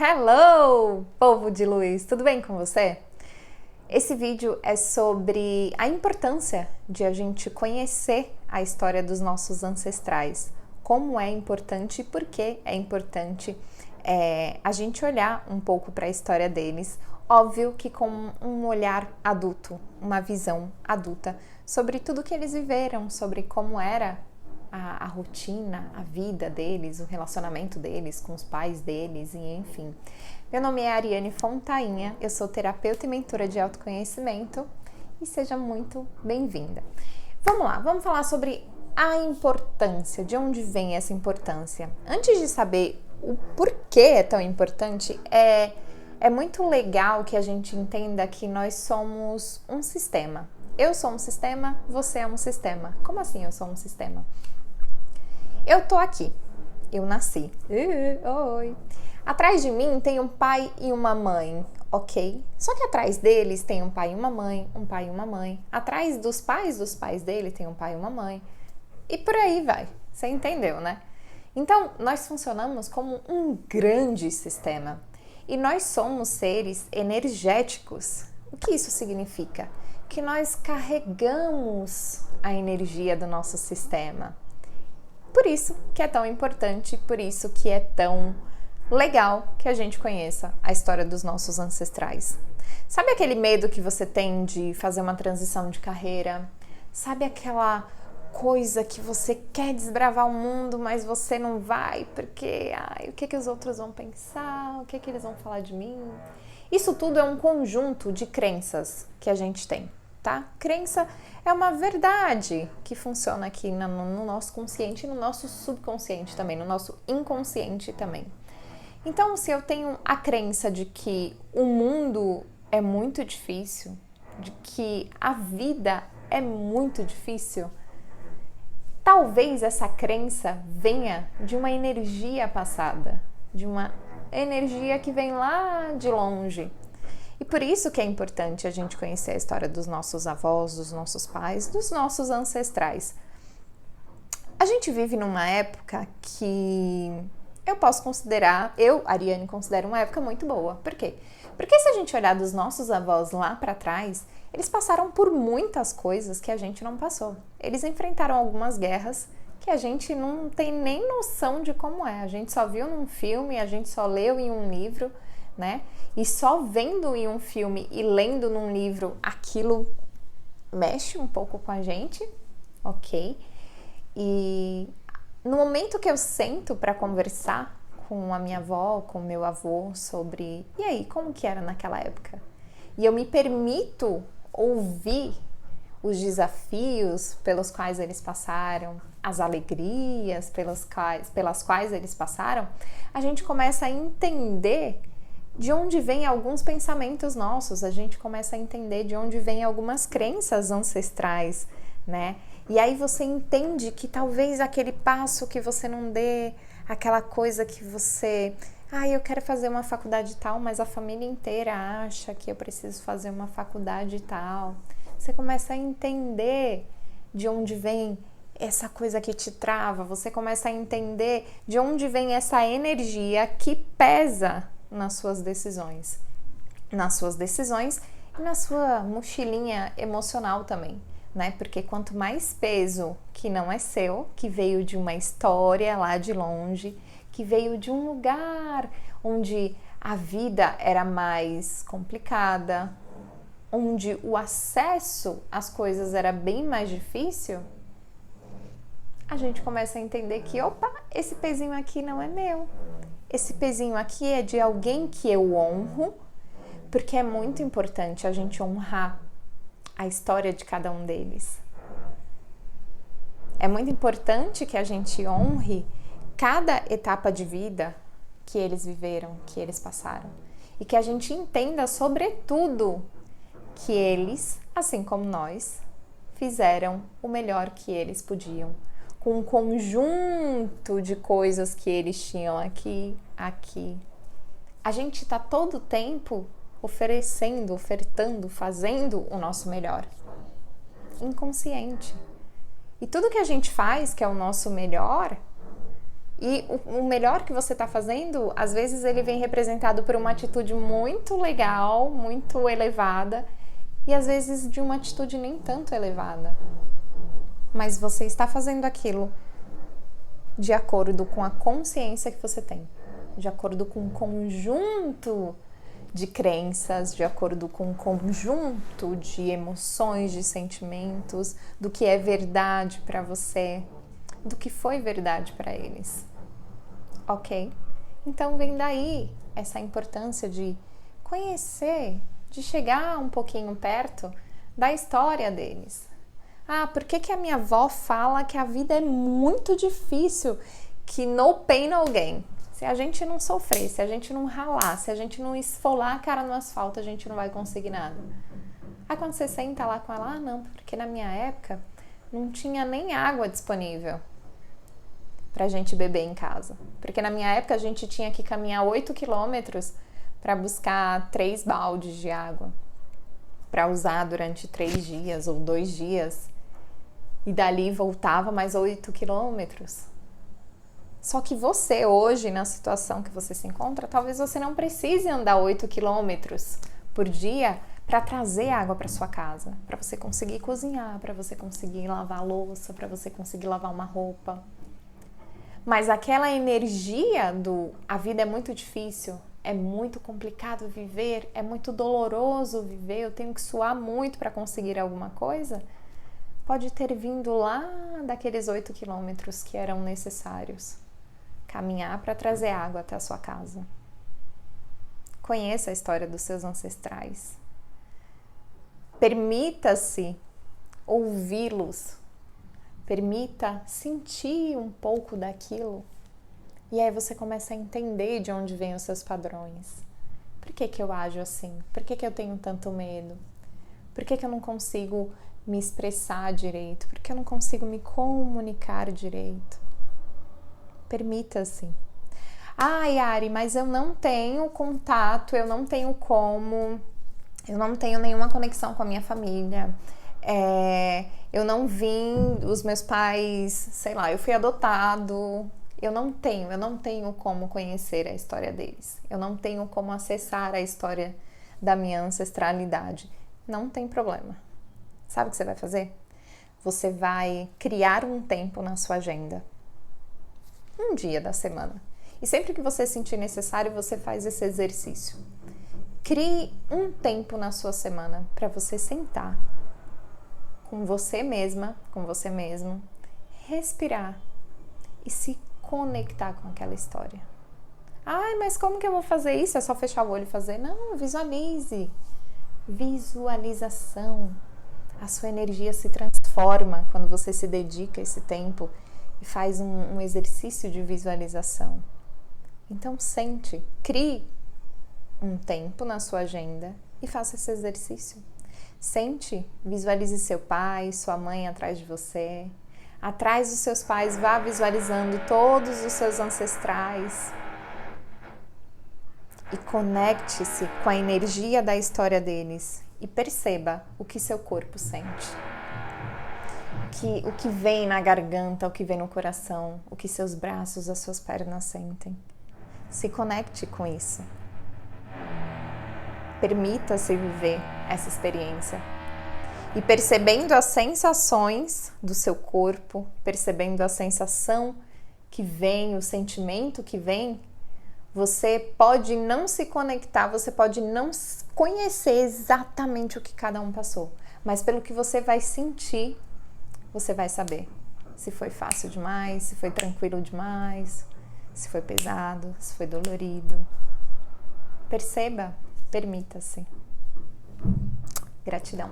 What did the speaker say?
Hello, povo de luz! Tudo bem com você? Esse vídeo é sobre a importância de a gente conhecer a história dos nossos ancestrais. Como é importante e por que é importante a gente olhar um pouco para a história deles. Óbvio que com um olhar adulto, uma visão adulta sobre tudo que eles viveram, sobre como era a rotina, a vida deles, o relacionamento deles com os pais deles e enfim. Meu nome é Ariane Fontainha, eu sou terapeuta e mentora de autoconhecimento e seja muito bem-vinda. Vamos lá, vamos falar sobre a importância, de onde vem essa importância. Antes de saber o porquê é tão importante, é muito legal que a gente entenda que nós somos um sistema. Eu sou um sistema, você é um sistema. Como assim eu sou um sistema? Eu tô aqui, eu nasci. Oi! Atrás de mim tem um pai e uma mãe, ok? Só que atrás deles tem um pai e uma mãe, um pai e uma mãe. Atrás dos pais dele tem um pai e uma mãe. E por aí vai. Você entendeu, né? Então, nós funcionamos como um grande sistema. E nós somos seres energéticos. O que isso significa? Que nós carregamos a energia do nosso sistema. Por isso que é tão importante, por isso que é tão legal que a gente conheça a história dos nossos ancestrais. Sabe aquele medo que você tem de fazer uma transição de carreira? Sabe aquela coisa que você quer desbravar o mundo, mas você não vai porque, o que os outros vão pensar? O que eles vão falar de mim? Isso tudo é um conjunto de crenças que a gente tem, tá? Crença é uma verdade que funciona aqui no nosso consciente e no nosso subconsciente também, no nosso inconsciente também. Então, se eu tenho a crença de que o mundo é muito difícil, de que a vida é muito difícil, talvez essa crença venha de uma energia passada, de uma energia que vem lá de longe. E por isso que é importante a gente conhecer a história dos nossos avós, dos nossos pais, dos nossos ancestrais. A gente vive numa época que eu posso considerar, Ariane, considero uma época muito boa. Por quê? Porque se a gente olhar dos nossos avós lá para trás, eles passaram por muitas coisas que a gente não passou. Eles enfrentaram algumas guerras que a gente não tem nem noção de como é. A gente só viu num filme, a gente só leu em um livro, né? E só vendo em um filme e lendo num livro, aquilo mexe um pouco com a gente, ok? E no momento que eu sento para conversar com a minha avó, com o meu avô sobre, e aí, como que era naquela época? E eu me permito ouvir os desafios pelos quais eles passaram, as alegrias pelas quais eles passaram, a gente começa a entender de onde vêm alguns pensamentos nossos, a gente começa a entender de onde vêm algumas crenças ancestrais, né? E aí você entende que talvez aquele passo que você não dê, aquela coisa que você... eu quero fazer uma faculdade tal, mas a família inteira acha que eu preciso fazer uma faculdade tal. Você começa a entender de onde vem essa coisa que te trava, você começa a entender de onde vem essa energia que pesa nas suas decisões e na sua mochilinha emocional também, né? Porque quanto mais peso que não é seu, que veio de uma história lá de longe, que veio de um lugar onde a vida era mais complicada, onde o acesso às coisas era bem mais difícil, a gente começa a entender que, esse pezinho aqui não é meu. Esse pezinho aqui é de alguém que eu honro, porque é muito importante a gente honrar a história de cada um deles. É muito importante que a gente honre cada etapa de vida que eles viveram, que eles passaram. E que a gente entenda, sobretudo, que eles, assim como nós, fizeram o melhor que eles podiam, com um conjunto de coisas que eles tinham aqui. A gente está todo o tempo ofertando, fazendo o nosso melhor. Inconsciente. E tudo que a gente faz, que é o nosso melhor, E o melhor que você está fazendo, às vezes ele vem representado por uma atitude muito legal, muito elevada, e às vezes de uma atitude nem tanto elevada. Mas você está fazendo aquilo de acordo com a consciência que você tem, de acordo com um conjunto de crenças, de acordo com um conjunto de emoções, de sentimentos, do que é verdade para você, do que foi verdade para eles. Ok? Então vem daí essa importância de conhecer, de chegar um pouquinho perto da história deles. Ah, por que a minha avó fala que a vida é muito difícil, que no pain, no gain? Se a gente não sofrer, se a gente não ralar, se a gente não esfolar a cara no asfalto, a gente não vai conseguir nada. Aí quando você senta lá com ela, não, porque na minha época não tinha nem água disponível pra gente beber em casa. Porque na minha época a gente tinha que caminhar 8 quilômetros para buscar 3 baldes de água para usar durante 3 dias ou 2 dias. E dali voltava mais 8 quilômetros. Só que você hoje, na situação que você se encontra, talvez você não precise andar 8 quilômetros por dia para trazer água para sua casa, para você conseguir cozinhar, para você conseguir lavar a louça, para você conseguir lavar uma roupa. Mas aquela energia do a vida é muito difícil, é muito complicado viver, é muito doloroso viver, eu tenho que suar muito para conseguir alguma coisa, pode ter vindo lá daqueles 8 quilômetros que eram necessários. Caminhar para trazer água até a sua casa. Conheça a história dos seus ancestrais. Permita-se ouvi-los. Permita sentir um pouco daquilo. E aí você começa a entender de onde vêm os seus padrões. Por que eu ajo assim? Por que eu tenho tanto medo? Por que eu não consigo me expressar direito? Por que eu não consigo me comunicar direito? Permita-se. Ah, Yari, mas eu não tenho contato, eu não tenho como, eu não tenho nenhuma conexão com a minha família. Eu não vim, os meus pais, sei lá, eu fui adotado. Eu não tenho como conhecer a história deles. Eu não tenho como acessar a história da minha ancestralidade. Não tem problema. Sabe o que você vai fazer? Você vai criar um tempo na sua agenda. Um dia da semana. E sempre que você sentir necessário, você faz esse exercício. Crie um tempo na sua semana para você sentar com você mesma, com você mesmo, respirar e se conectar com aquela história. Ai, mas como que eu vou fazer isso? É só fechar o olho e fazer? Não, visualize. Visualização. A sua energia se transforma quando você se dedica a esse tempo e faz um exercício de visualização. Então sente, crie um tempo na sua agenda e faça esse exercício. Sente, visualize seu pai, sua mãe atrás de você. Atrás dos seus pais, vá visualizando todos os seus ancestrais. E conecte-se com a energia da história deles e perceba o que seu corpo sente. O que vem na garganta, o que vem no coração, o que seus braços, as suas pernas sentem. Se conecte com isso. Permita-se viver essa experiência. E percebendo as sensações do seu corpo, percebendo a sensação que vem, o sentimento que vem, você pode não se conectar, você pode não conhecer exatamente o que cada um passou. Mas pelo que você vai sentir, você vai saber se foi fácil demais, se foi tranquilo demais, se foi pesado, se foi dolorido. Perceba, permita-se. Gratidão.